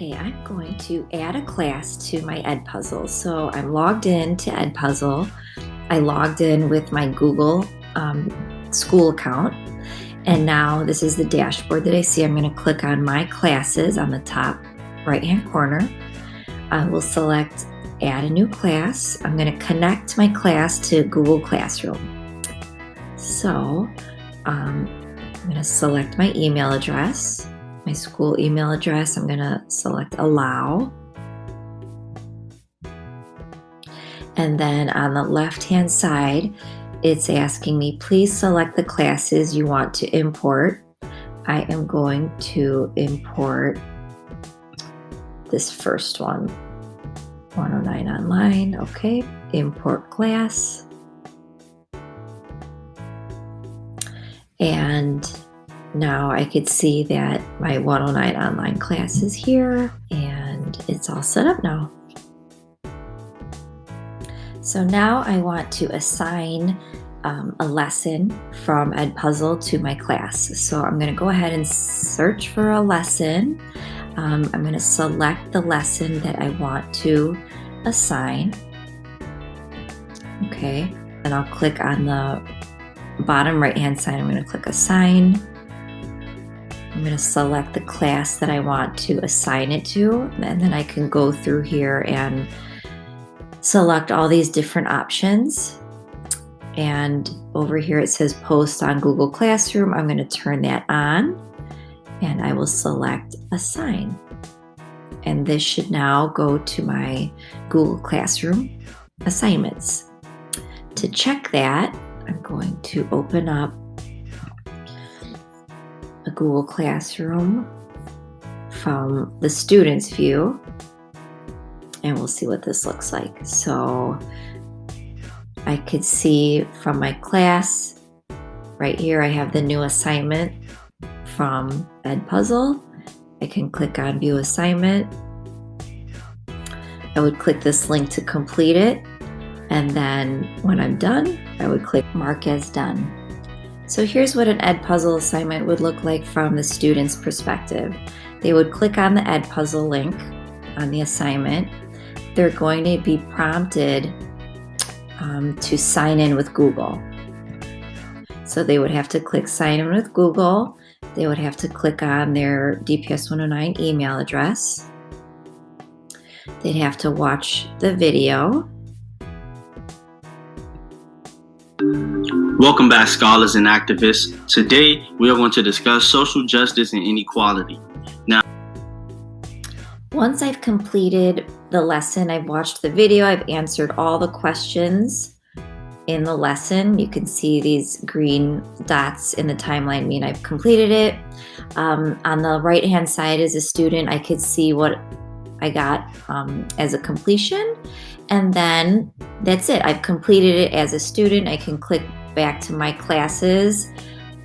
Okay, I'm going to add a class to my Edpuzzle. So I'm logged in to Edpuzzle. I logged in with my Google school account. And now this is the dashboard that I see. I'm going to click on my classes on the top right-hand corner. I will select add a new class. I'm going to connect my class to Google Classroom. So I'm going to select my email address. My school email address, I'm going to select allow. And then on the left-hand side, it's asking me, please select the classes you want to import. I am going to import this first one, 109 online. Okay, import class. And now I could see that my 109 online class is here and it's all set up now. So now I want to assign a lesson from Edpuzzle to my class. So I'm going to go ahead and search for a lesson. I'm going to select the lesson that I want to assign. Okay, and I'll click on the bottom right hand side. I'm going to click assign. I'm going to select the class that I want to assign it to, and then I can go through here and select all these different options. And over here it says post on Google Classroom. I'm going to turn that on and I will select assign. And this should now go to my Google Classroom assignments. To check that, I'm going to open up a Google Classroom from the student's view, and we'll see what this looks like. So I could see from my class right here, I have the new assignment from Edpuzzle. I can click on view assignment. I would click this link to complete it, and then when I'm done, I would click mark as done. So here's what an Edpuzzle assignment would look like from the student's perspective. They would click on the Edpuzzle link on the assignment. They're going to be prompted to sign in with Google. So they would have to click sign in with Google. They would have to click on their DPS 109 email address. They'd have to watch the video. Welcome back, scholars and activists. Today, we are going to discuss social justice and inequality. Now, once I've completed the lesson, I've watched the video, I've answered all the questions in the lesson. You can see these green dots in the timeline mean I've completed it. On the right-hand side as a student, I could see what I got as a completion. And then that's it. I've completed it as a student. I can click back to my classes.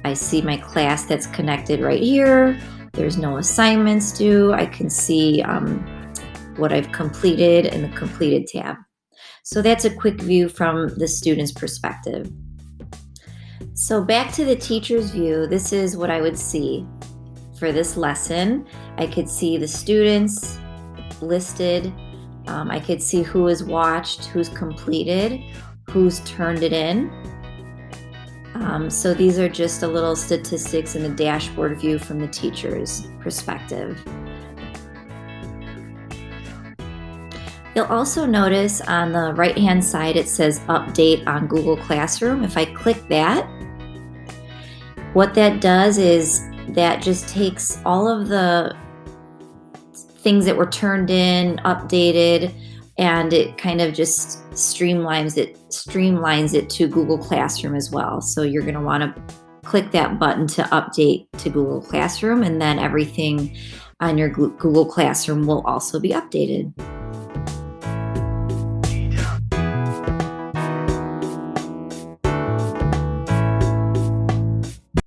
I see my class that's connected right here. There's no assignments due. I can see what I've completed in the completed tab. So that's a quick view from the student's perspective. So back to the teacher's view, this is what I would see for this lesson. I could see the students listed. I could see who has watched, who's completed, who's turned it in. So these are just a little statistics in the dashboard view from the teacher's perspective. You'll also notice on the right-hand side it says update on Google Classroom. If I click that, what that does is that just takes all of the things that were turned in, updated, and it kind of just streamlines it to Google Classroom as well. So you're going to want to click that button to update to Google Classroom, and then everything on your Google Classroom will also be updated.